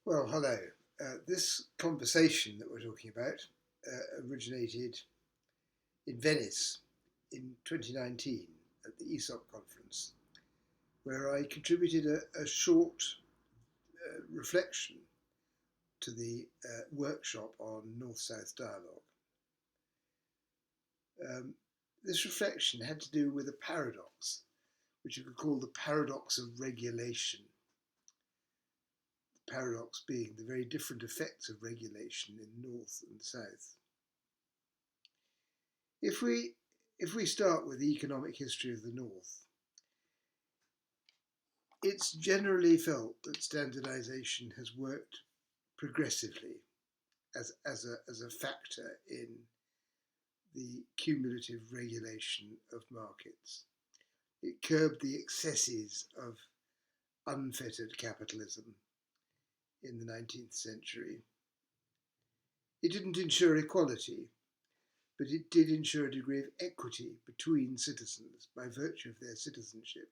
Well, hello. This conversation that we're talking about originated in Venice in 2019 at the AESOP conference, where I contributed a short reflection to the workshop on North-South dialogue. This reflection had to do with a paradox, which you could call the paradox of regulation. The paradox being the very different effects of regulation in North and South. If we start with the economic history of the North, it's generally felt that standardization has worked progressively as a factor in the cumulative regulation of markets. It curbed the excesses of unfettered capitalism in the 19th century. It didn't ensure equality, but it did ensure a degree of equity between citizens by virtue of their citizenship.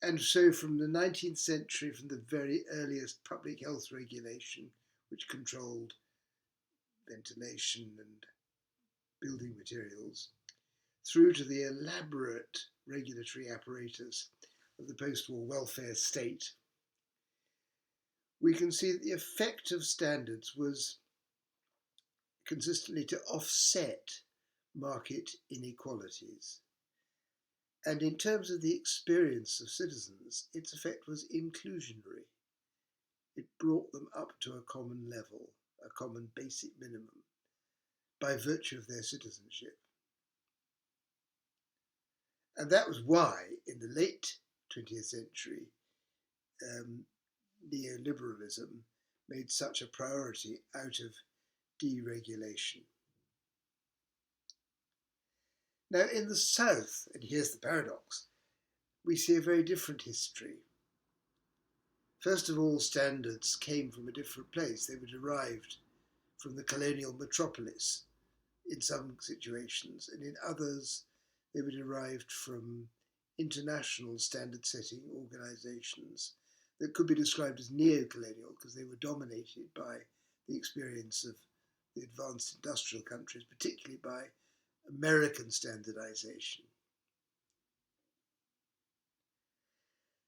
And so from the 19th century, from the very earliest public health regulation, which controlled ventilation and building materials, through to the elaborate regulatory apparatus of the post-war welfare state, we can see that the effect of standards was consistently to offset market inequalities. And in terms of the experience of citizens, its effect was inclusionary. It brought them up to a common level, a common basic minimum, by virtue of their citizenship. And that was why, in the late 20th century, neoliberalism made such a priority out of deregulation. Now, in the South, and here's the paradox, we see a very different history. First of all, standards came from a different place. They were derived from the colonial metropolis in some situations, and in others, they were derived from international standard-setting organizations that could be described as neo-colonial because they were dominated by the experience of the advanced industrial countries, particularly by American standardization.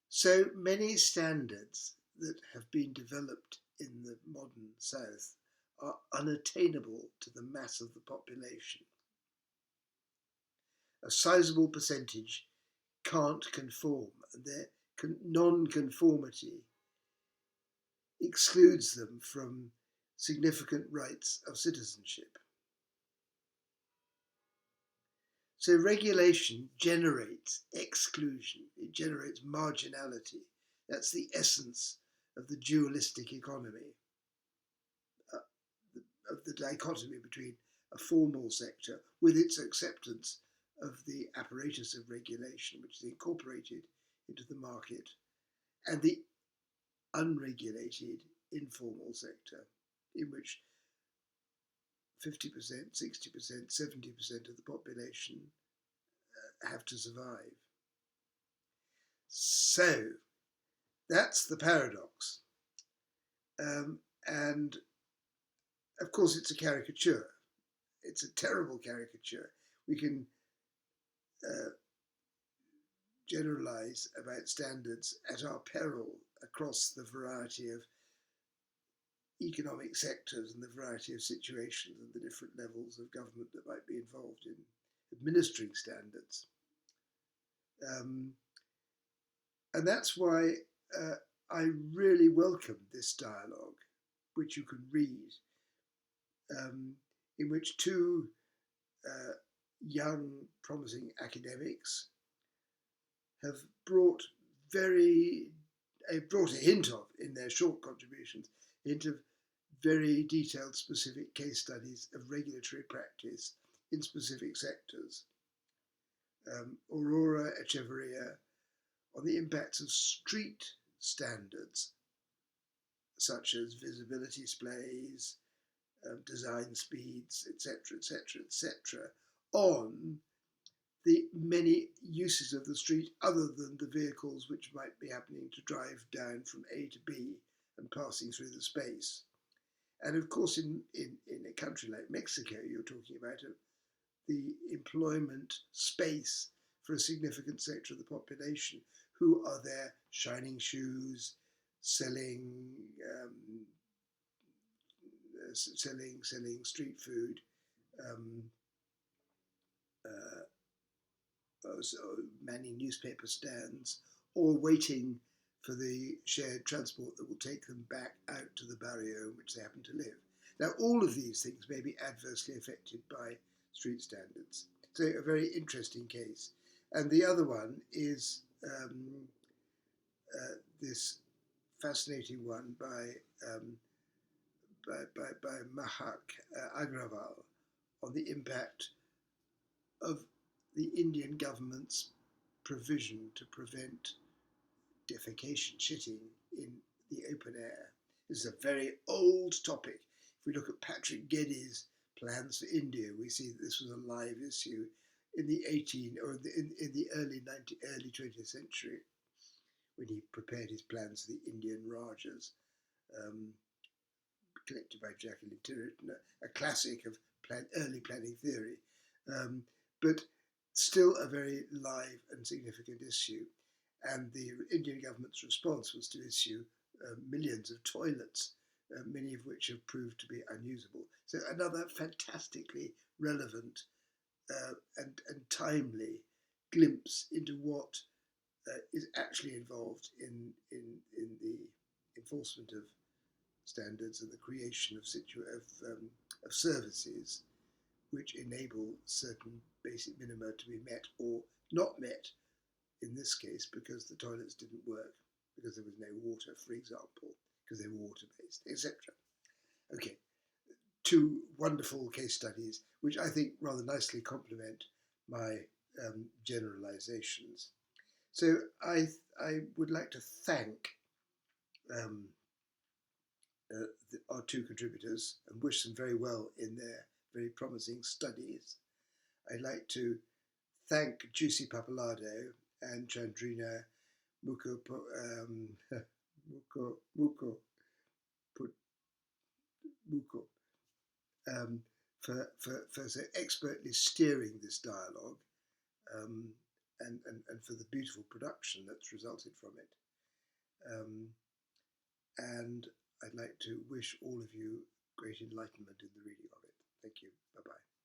So many standards that have been developed in the modern South are unattainable to the mass of the population. A sizable percentage can't conform, and their non-conformity excludes them from significant rights of citizenship. So regulation generates exclusion, it generates marginality. That's the essence of the dualistic economy, of the dichotomy between a formal sector with its acceptance of the apparatus of regulation, which is incorporated into the market, and the unregulated informal sector, in which 50%, 60%, 70% of the population have to survive. So that's the paradox. And of course, it's a caricature. It's a terrible caricature. We can generalize about standards at our peril across the variety of economic sectors and the variety of situations and the different levels of government that might be involved in administering standards. And that's why I really welcome this dialogue, which you can read, in which two young, promising academics have brought a hint of, in their short contributions, a hint of very detailed specific case studies of regulatory practice in specific sectors. Aurora Echeverria on the impacts of street standards, such as visibility displays, design speeds, etc., etc., etc., on the many uses of the street other than the vehicles which might be happening to drive down from A to B and passing through the space. And of course, in a country like Mexico, you're talking about the employment space for a significant sector of the population who are there shining shoes, selling street food, um, so manning newspaper stands, or waiting for the shared transport that will take them back out to the barrio in which they happen to live. Now, all of these things may be adversely affected by street standards. So, a very interesting case. And the other one is this fascinating one by Mahak Agrawal on the impact of the Indian government's provision to prevent defecation, shitting in the open air. This is a very old topic. If we look at Patrick Geddes' plans for India, we see that this was a live issue in the in the early 20th century when he prepared his plans for the Indian Rajas, collected by Jacqueline Tiriton, a classic of early planning theory, but still a very live and significant issue. And the Indian government's response was to issue millions of toilets, many of which have proved to be unusable. So another fantastically relevant and timely glimpse into what is actually involved in the enforcement of standards and the creation of services which enable certain basic minima to be met or not met, in this case because the toilets didn't work, because there was no water, for example, because they were water-based, etc. Okay, two wonderful case studies which I think rather nicely complement my generalizations. So I would like to thank our two contributors and wish them very well in their very promising studies. I'd like to thank Juicy Papalado and Chandrina Muko for so expertly steering this dialogue and for the beautiful production that's resulted from it. And I'd like to wish all of you great enlightenment in the reading of it. Thank you. Bye-bye.